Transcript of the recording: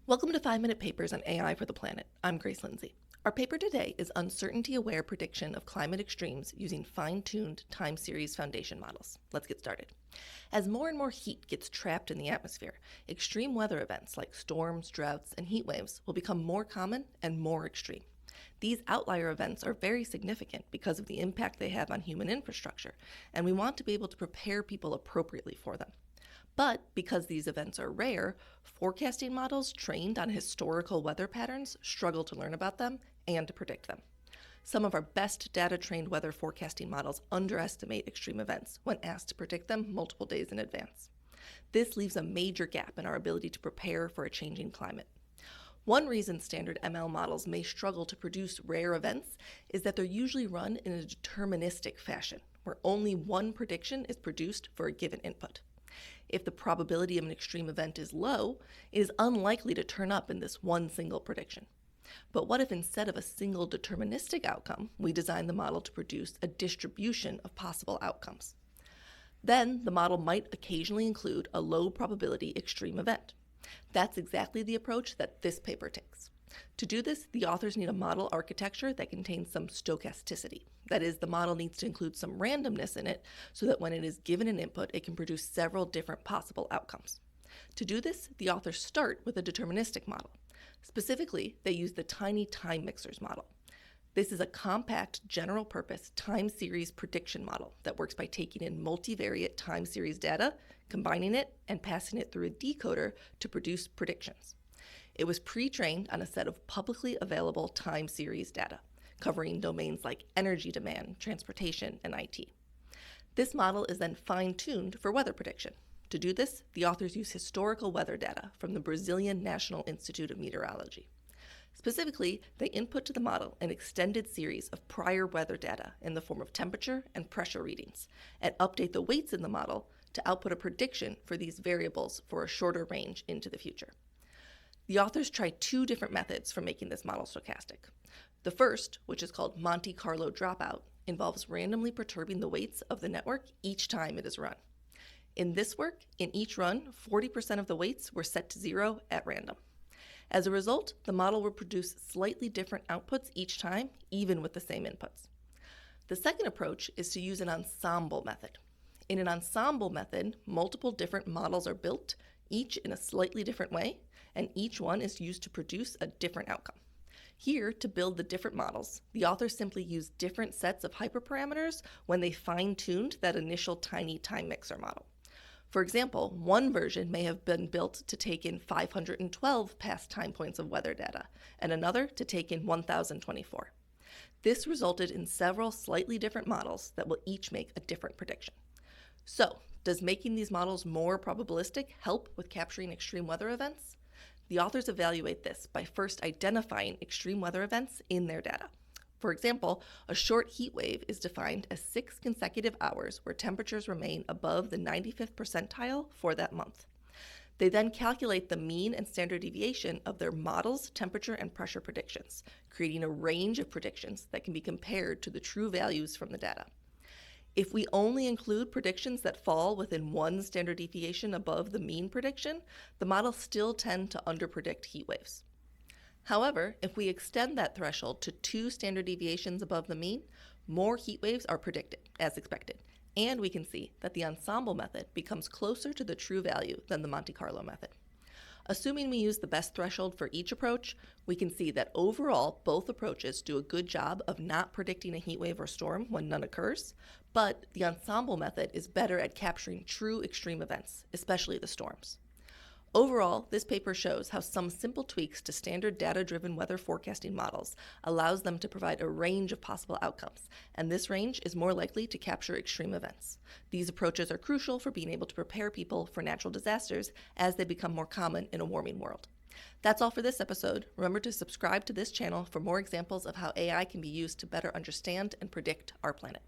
Welcome to 5 Minute Papers on AI for the Planet. I'm Grace Lindsay. Our paper today is Uncertainty-Aware Prediction of Climate Extremes Using Fine-Tuned Time Series Foundation Models. Let's get started. As more and more heat gets trapped in the atmosphere, extreme weather events like storms, droughts, and heat waves will become more common and more extreme. These outlier events are very significant because of the impact they have on human infrastructure, and we want to be able to prepare people appropriately for them. But because these events are rare, forecasting models trained on historical weather patterns struggle to learn about them and to predict them. Some of our best data-trained weather forecasting models underestimate extreme events when asked to predict them multiple days in advance. This leaves a major gap in our ability to prepare for a changing climate. One reason standard ML models may struggle to produce rare events is that they're usually run in a deterministic fashion, where only one prediction is produced for a given input. If the probability of an extreme event is low, it is unlikely to turn up in this one single prediction. But what if instead of a single deterministic outcome, we design the model to produce a distribution of possible outcomes? Then the model might occasionally include a low probability extreme event. That's exactly the approach that this paper takes. To do this, the authors need a model architecture that contains some stochasticity. That is, the model needs to include some randomness in it so that when it is given an input, it can produce several different possible outcomes. To do this, the authors start with a deterministic model. Specifically, they use the tiny time mixers model. This is a compact, general-purpose time series prediction model that works by taking in multivariate time series data, combining it, and passing it through a decoder to produce predictions. It was pre-trained on a set of publicly available time series data, covering domains like energy demand, transportation, and IT. This model is then fine-tuned for weather prediction. To do this, the authors use historical weather data from the Brazilian National Institute of Meteorology. Specifically, they input to the model an extended series of prior weather data in the form of temperature and pressure readings, and update the weights in the model to output a prediction for these variables for a shorter range into the future. The authors try two different methods for making this model stochastic. The first, which is called Monte Carlo dropout, involves randomly perturbing the weights of the network each time it is run. In this work, in each run, 40% of the weights were set to 0 at random. As a result, the model will produce slightly different outputs each time, even with the same inputs. The second approach is to use an ensemble method. In an ensemble method, multiple different models are built, each in a slightly different way, and each one is used to produce a different outcome. Here, to build the different models, the authors simply used different sets of hyperparameters when they fine-tuned that initial tiny time mixer model. For example, one version may have been built to take in 512 past time points of weather data, and another to take in 1,024. This resulted in several slightly different models that will each make a different prediction. So, does making these models more probabilistic help with capturing extreme weather events? The authors evaluate this by first identifying extreme weather events in their data. For example, a short heat wave is defined as 6 consecutive hours where temperatures remain above the 95th percentile for that month. They then calculate the mean and standard deviation of their model's temperature and pressure predictions, creating a range of predictions that can be compared to the true values from the data. If we only include predictions that fall within one standard deviation above the mean prediction, the models still tend to underpredict heat waves. However, if we extend that threshold to 2 standard deviations above the mean, more heat waves are predicted, as expected, and we can see that the ensemble method becomes closer to the true value than the Monte Carlo method. Assuming we use the best threshold for each approach, we can see that overall both approaches do a good job of not predicting a heat wave or storm when none occurs, but the ensemble method is better at capturing true extreme events, especially the storms. Overall, this paper shows how some simple tweaks to standard data-driven weather forecasting models allows them to provide a range of possible outcomes, and this range is more likely to capture extreme events. These approaches are crucial for being able to prepare people for natural disasters as they become more common in a warming world. That's all for this episode. Remember to subscribe to this channel for more examples of how AI can be used to better understand and predict our planet.